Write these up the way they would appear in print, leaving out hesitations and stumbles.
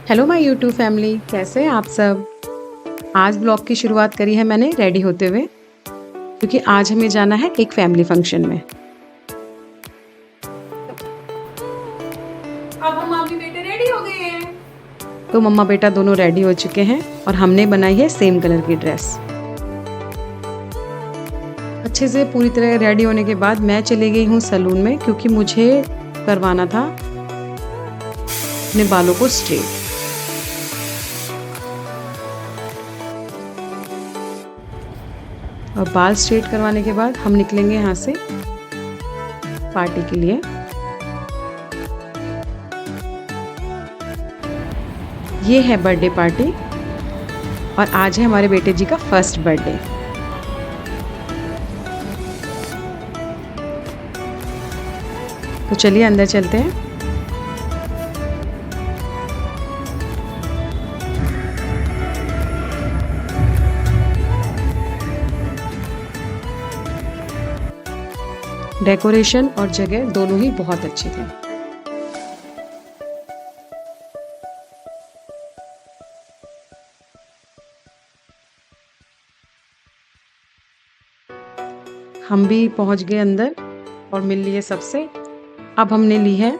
Hello my YouTube family, कैसे हैं आप सब। आज ब्लॉग की शुरुआत करी है मैंने रेडी होते हुए, क्योंकि आज हमें जाना है एक फैमिली फंक्शन में। अब हम मम्मी बेटे रेडी हो गए हैं। तो मम्मा बेटा दोनों रेडी हो चुके हैं और हमने बनाई है सेम कलर की ड्रेस। अच्छे से पूरी तरह रेडी होने के बाद मैं चली गई हूँ सैलून में, क्योंकि मुझे करवाना था अपने बालों को स्ट्रेट। और बाल स्ट्रेट करवाने के बाद हम निकलेंगे यहाँ से पार्टी के लिए। ये है बर्थडे पार्टी और आज है हमारे बेटे जी का फर्स्ट बर्थडे। तो चलिए अंदर चलते हैं। डेकोरेशन और जगह दोनों ही बहुत अच्छे थे। हम भी पहुंच गए अंदर और मिल लिए सबसे। अब हमने ली है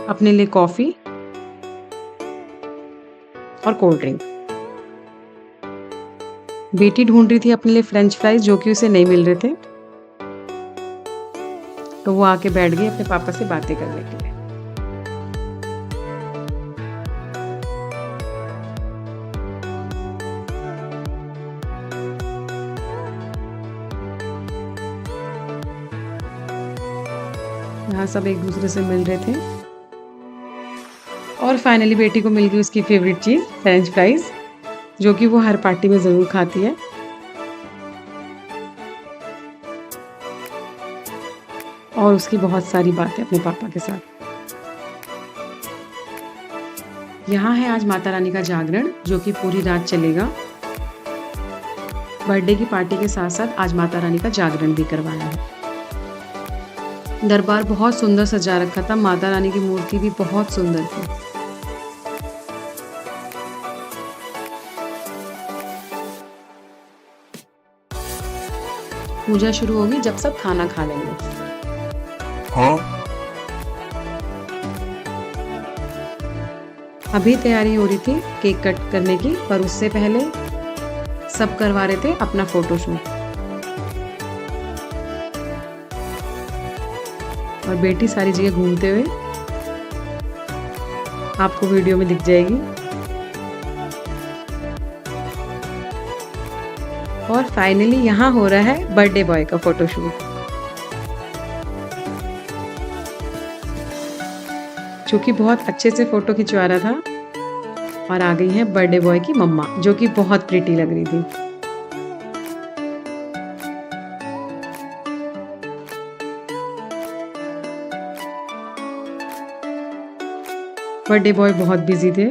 अपने लिए कॉफ़ी और कोल्ड ड्रिंक। बेटी ढूंढ रही थी अपने लिए फ्रेंच फ्राइज, जो कि उसे नहीं मिल रहे थे, तो वो आके बैठ गई अपने पापा से बातें करने के लिए। यहाँ सब एक दूसरे से मिल रहे थे और फाइनली बेटी को मिल गई उसकी फेवरेट चीज़ फ्रेंच फ्राइज, जो कि वो हर पार्टी में ज़रूर खाती है। और उसकी बहुत सारी बातें अपने पापा के साथ। यहाँ है आज माता रानी का जागरण, जो कि पूरी रात चलेगा। बर्थडे की पार्टी के साथ साथ आज माता रानी का जागरण भी करवाया है। दरबार बहुत सुंदर सजा रखा था, माता रानी की मूर्ति भी बहुत सुंदर थी। पूजा शुरू होगी जब सब खाना खा लेंगे। हाँ? अभी तैयारी हो रही थी केक कट करने की, पर उससे पहले सब करवा रहे थे अपना फोटोशूट। और बेटी सारी जगह घूमते हुए आपको वीडियो में दिख जाएगी। और फाइनली यहाँ हो रहा है बर्थडे बॉय का फोटोशूट, जो कि बहुत अच्छे से फोटो खिंचवा रहा था। और आ गई है बर्थडे बॉय की मम्मा, जो कि बहुत प्रिटी लग रही थी। बर्थडे बॉय बहुत बिजी थे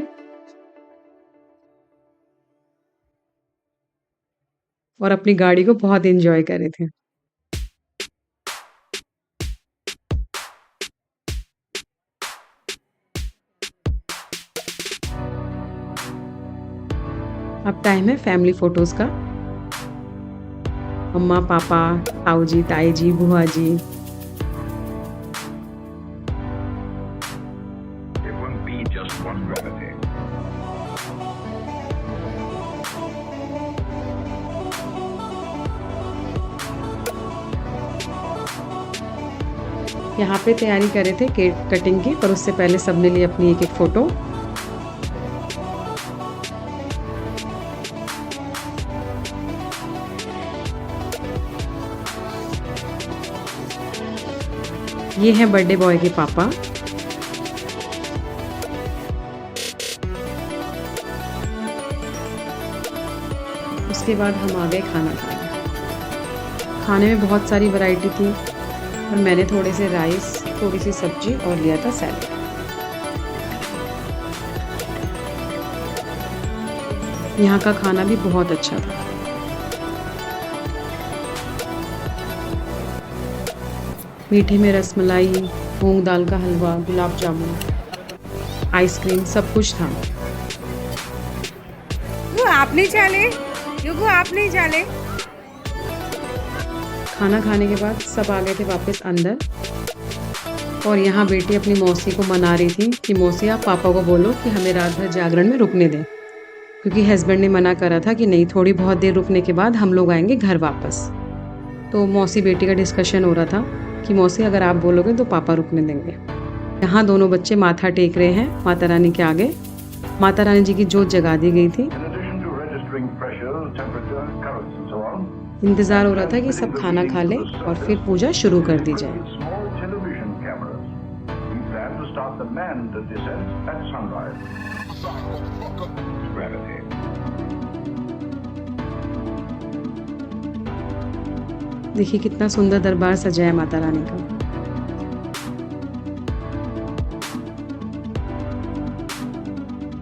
और अपनी गाड़ी को बहुत एंजॉय कर रहे थे। अब टाइम है फैमिली फोटोज का। मम्मा पापा, ताऊ जी, ताई जी, बुआ जी। It won't be just one relative. यहाँ पे तैयारी कर रहे थे केक कटिंग की, पर उससे पहले सबने लिए अपनी एक एक फोटो। ये है बर्थडे बॉय के पापा। उसके बाद हम आ गए खाना खाने। खाने में बहुत सारी वैरायटी थी और मैंने थोड़े से राइस, थोड़ी सी सब्जी और लिया था सैलेड। यहाँ का खाना भी बहुत अच्छा था। मीठे में रसमलाई, मूंग दाल का हलवा, गुलाब जामुन, आइसक्रीम, सब कुछ था। आप नहीं चले युगु, आप नहीं चले। खाना खाने के बाद सब आ गए थे वापस अंदर और यहाँ बेटी अपनी मौसी को मना रही थी कि मौसी आप पापा को बोलो कि हमें रात भर जागरण में रुकने दें, क्योंकि हस्बैंड ने मना करा था कि नहीं, थोड़ी बहुत देर रुकने के बाद हम लोग आएंगे घर वापस। तो मौसी बेटी का डिस्कशन हो रहा था कि मौसी अगर आप बोलोगे तो पापा रुकने देंगे। यहाँ दोनों बच्चे माथा टेक रहे हैं माता रानी के आगे। माता रानी जी की जोत जगा दी गई थी। इंतज़ार हो रहा था कि सब खाना खा लें और फिर पूजा शुरू कर दी जाए। देखिए कितना सुंदर दरबार सजा है माता रानी का।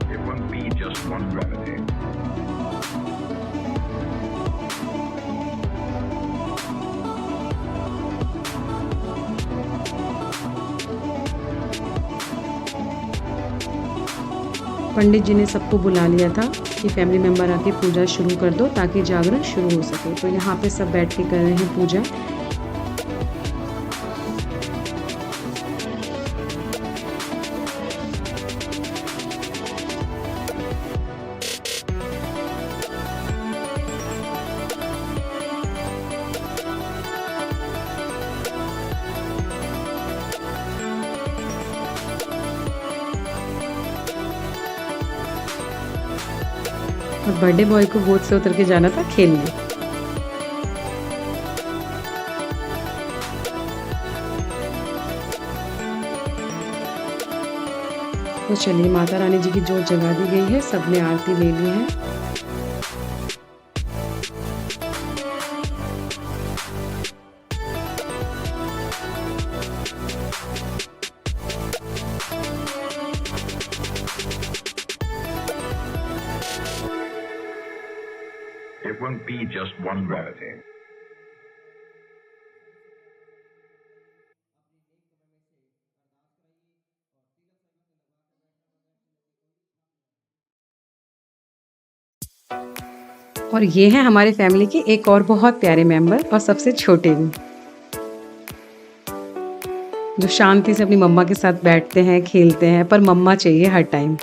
It won't be just one gravity. पंडित जी ने सबको बुला लिया था कि फैमिली मेम्बर आके पूजा शुरू कर दो ताकि जागरण शुरू हो सके। तो यहाँ पे सब बैठ के कर रहे हैं पूजा। और बर्थडे बॉय को बोट से उतर के जाना था खेलने। तो चलिए माता रानी जी की जोत जगा दी गई है, सबने आरती ले ली है। It won't be just one gravity. और ये हैं हमारे फैमिली के एक और बहुत प्यारे मेंबर और सबसे छोटे भी, जो शांति से अपनी मम्मा के साथ बैठते हैं, खेलते हैं, पर मम्मा चाहिए हर टाइम।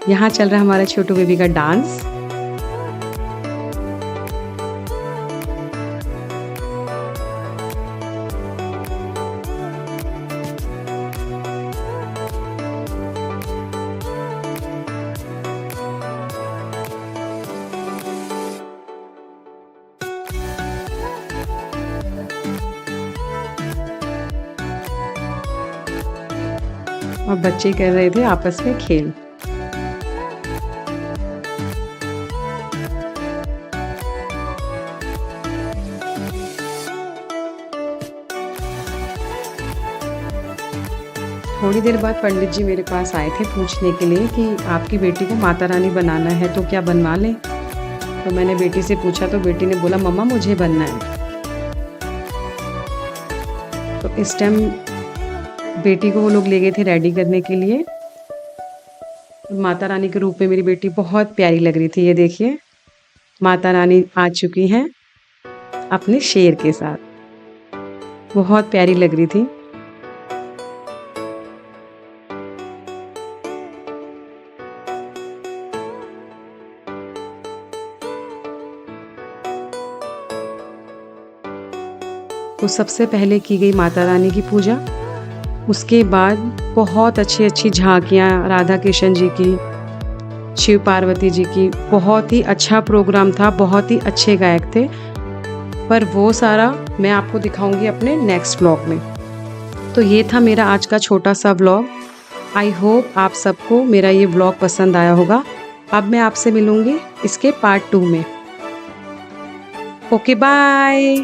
यहाँ चल रहा है हमारा छोटू बेबी का डांस। और बच्चे कर रहे थे आपस में खेल। थोड़ी देर बाद पंडित जी मेरे पास आए थे पूछने के लिए कि आपकी बेटी को माता रानी बनाना है तो क्या बनवा लें। तो मैंने बेटी से पूछा तो बेटी ने बोला मम्मा मुझे बनना है। तो इस टाइम बेटी को वो लोग ले गए थे रेडी करने के लिए। माता रानी के रूप में मेरी बेटी बहुत प्यारी लग रही थी। ये देखिए माता रानी आ चुकी हैं अपने शेर के साथ, बहुत प्यारी लग रही थी। तो सबसे पहले की गई माता रानी की पूजा, उसके बाद बहुत अच्छी झांकियाँ राधा कृष्ण जी की, शिव पार्वती जी की। बहुत ही अच्छा प्रोग्राम था, बहुत ही अच्छे गायक थे, पर वो सारा मैं आपको दिखाऊंगी अपने नेक्स्ट व्लॉग में। तो ये था मेरा आज का छोटा सा व्लॉग। आई होप आप सबको मेरा ये व्लॉग पसंद आया होगा। अब मैं आपसे मिलूंगी इसके पार्ट 2 में। Okay bye.